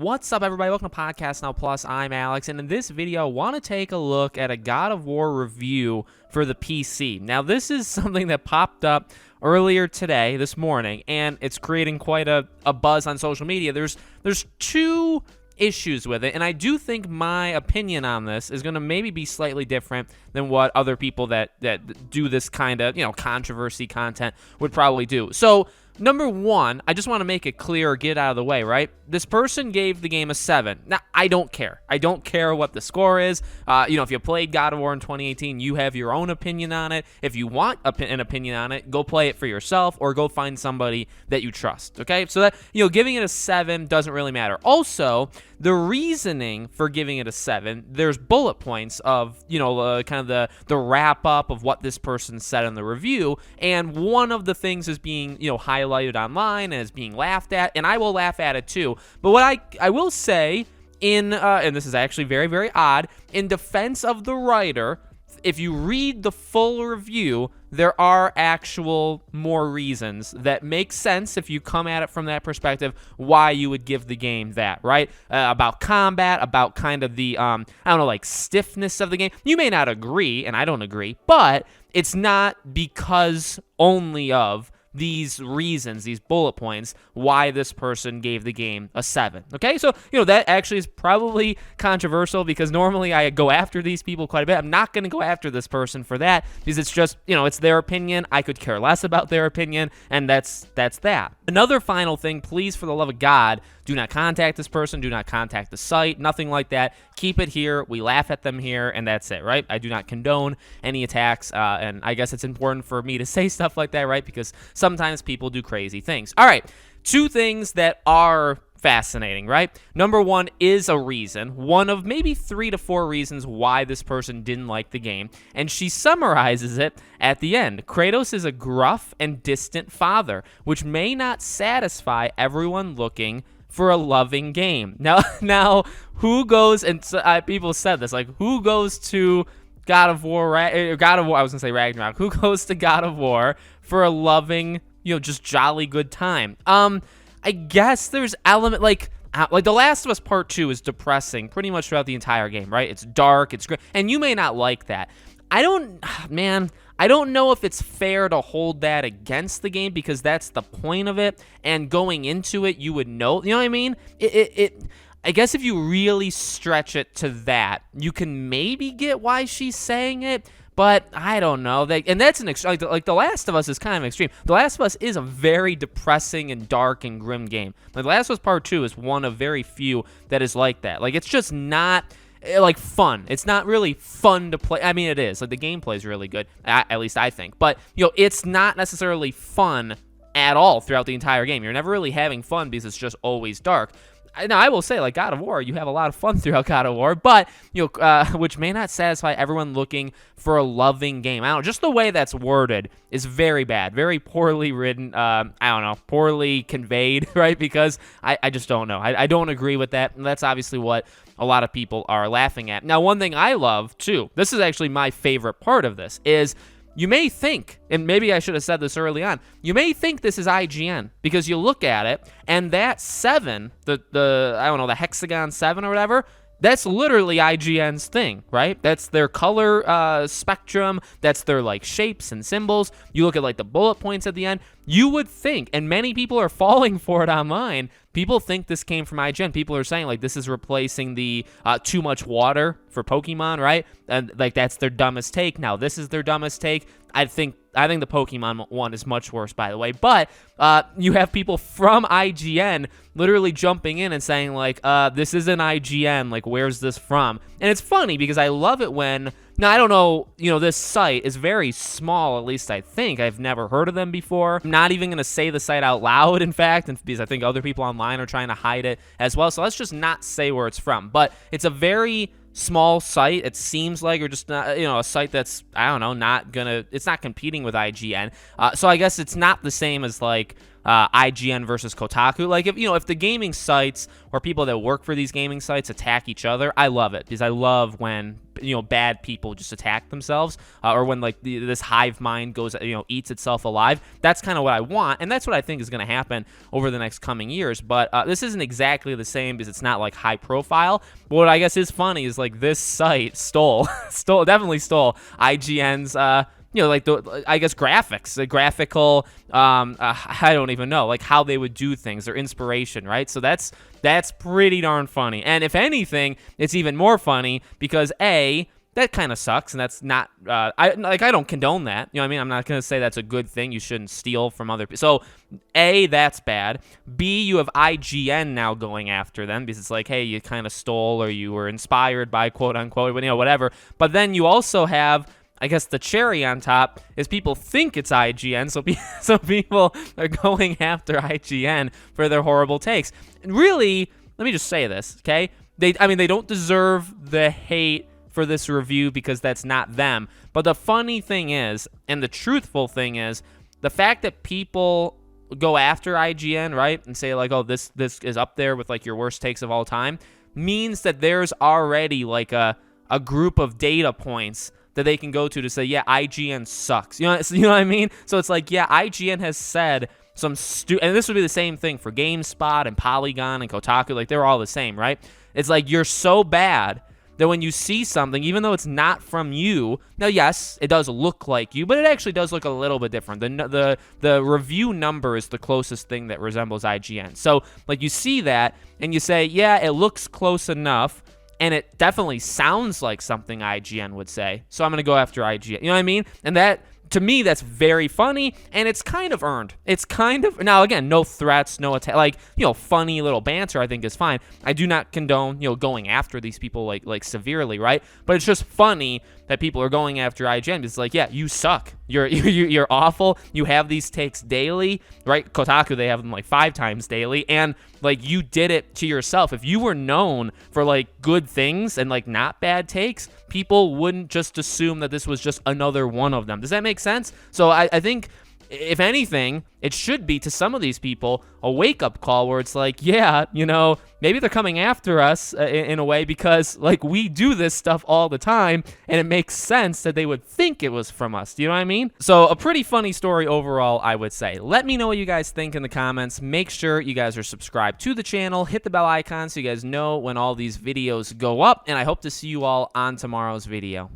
What's up, everybody? Welcome to Podcast Now Plus. I'm Alex, and in this video, I want to take a look at a God of War review for the PC. Now, this is something that popped up earlier today, this morning, and it's creating quite a buzz on social media. There's two issues with it, and I do think my opinion on this is going to maybe be slightly different than what other people that do this kind of, controversy content would probably do. So, number one, I just want to make it clear or get out of the way, right? This person gave the game a 7. Now, I don't care. I don't care what the score is. If you played God of War in 2018, you have your own opinion on it. If you want an opinion on it, go play it for yourself or go find somebody that you trust, okay? So that, giving it a 7 doesn't really matter. Also, the reasoning for giving it a 7, there's bullet points of, kind of the wrap-up of what this person said in the review, and one of the things is being, highlighted online and is being laughed at, and I will laugh at it too. But what I will say and this is actually very, very odd, in defense of the writer, if you read the full review, there are actual more reasons that make sense if you come at it from that perspective, why you would give the game that, right? About combat, about kind of the, stiffness of the game. You may not agree, and I don't agree, but it's not because only of these reasons, these bullet points, why this person gave the game a 7. Okay, so, that actually is probably controversial because normally I go after these people quite a bit. I'm not going to go after this person for that because it's just, it's their opinion. I could care less about their opinion, and that's that. Another final thing, please, for the love of God, do not contact this person. Do not contact the site. Nothing like that. Keep it here. We laugh at them here, and that's it, right? I do not condone any attacks, and I guess it's important for me to say stuff like that, right? Because sometimes people do crazy things. All right, two things that are fascinating, right? Number one is a reason, one of maybe 3 to 4 reasons why this person didn't like the game, and she summarizes it at the end. Kratos is a gruff and distant father, which may not satisfy everyone looking for a loving game. Now, who goes, and people said this, like, who goes to God of War, I was gonna say Ragnarok, who goes to God of War for a loving, just jolly good time? I guess there's element, like The Last of Us Part 2 is depressing pretty much throughout the entire game, right? It's dark, it's great, and you may not like that. I don't know if it's fair to hold that against the game because that's the point of it, and going into it, you would know, you know what I mean? I guess if you really stretch it to that, you can maybe get why she's saying it, but I don't know. And that's an extreme. Like The Last of Us is kind of extreme. The Last of Us is a very depressing and dark and grim game. Like The Last of Us Part 2 is one of very few that is like that. Like, it's just not fun. It's not really fun to play. I mean, it is. Like, the gameplay is really good, at least I think. But, it's not necessarily fun at all throughout the entire game. You're never really having fun because it's just always dark. Now, I will say, like, God of War, you have a lot of fun throughout God of War, but, which may not satisfy everyone looking for a loving game. I don't know, just the way that's worded is very bad, very poorly written, poorly conveyed, right? Because I just don't know. I don't agree with that, and that's obviously what a lot of people are laughing at. Now, one thing I love, too, this is actually my favorite part of this, is you may think, and maybe I should have said this early on, you may think this is IGN because you look at it and that 7, the hexagon 7 or whatever, that's literally IGN's thing, right? That's their color spectrum. That's their, shapes and symbols. You look at, the bullet points at the end. You would think, and many people are falling for it online, people think this came from IGN. People are saying, this is replacing the too much water for Pokemon, right? And, that's their dumbest take. Now, this is their dumbest take. I think the Pokemon one is much worse, by the way. But you have people from IGN literally jumping in and saying, this isn't IGN. Where's this from? And it's funny because I love it when... Now, I don't know, this site is very small, at least I think. I've never heard of them before. I'm not even going to say the site out loud, in fact, because I think other people online are trying to hide it as well. So let's just not say where it's from. But it's a very small site, it seems like, or just not, a site that's, it's not competing with IGN. So I guess it's not the same as, IGN versus Kotaku. Like, if the gaming sites or people that work for these gaming sites attack each other, I love it, because I love when bad people just attack themselves, or when like this hive mind goes, eats itself alive. That's kind of what I want, and that's what I think is going to happen over the next coming years. But this isn't exactly the same, because it's not like high profile. But what I guess is funny is like this site definitely stole IGN's like I guess graphics, the graphical, I don't even know, like how they would do things, their inspiration, right? So that's pretty darn funny. And if anything, it's even more funny because that kind of sucks, and that's not, I don't condone that. You know what I mean? I'm not going to say that's a good thing. You shouldn't steal from other people. So, that's bad. B, you have IGN now going after them because it's like, hey, you kind of stole or you were inspired by quote unquote, whatever. But then you also have, I guess the cherry on top is people think it's IGN, so people are going after IGN for their horrible takes. And really, let me just say this, okay? They don't deserve the hate for this review because that's not them. But the funny thing is, and the truthful thing is, the fact that people go after IGN, right, and say like, oh, this is up there with like your worst takes of all time, means that there's already like a group of data points that they can go to say, yeah, IGN sucks. You know what I mean? So it's like, yeah, IGN has said some and this would be the same thing for GameSpot and Polygon and Kotaku. Like, they're all the same, right? It's like, you're so bad that when you see something, even though it's not from you, now, yes, it does look like you, but it actually does look a little bit different. The review number is the closest thing that resembles IGN. So, like, you see that, and you say, yeah, it looks close enough, and it definitely sounds like something IGN would say. So I'm going to go after IGN. You know what I mean? And that, to me, that's very funny, and it's kind of earned. It's kind of, now again, no threats, no attack, like, funny little banter, I think is fine. I do not condone, going after these people like severely, right? But it's just funny that people are going after IGN. It's like, yeah, you suck. You're awful. You have these takes daily, right? Kotaku, they have them like 5 times daily, and like, you did it to yourself. If you were known for like good things and like not bad takes, people wouldn't just assume that this was just another one of them. Does that make sense? So I think, if anything, it should be to some of these people a wake-up call where it's like, yeah, maybe they're coming after us in a way because, like, we do this stuff all the time, and it makes sense that they would think it was from us. Do you know what I mean? So, a pretty funny story overall, I would say. Let me know what you guys think in the comments. Make sure you guys are subscribed to the channel. Hit the bell icon so you guys know when all these videos go up, and I hope to see you all on tomorrow's video.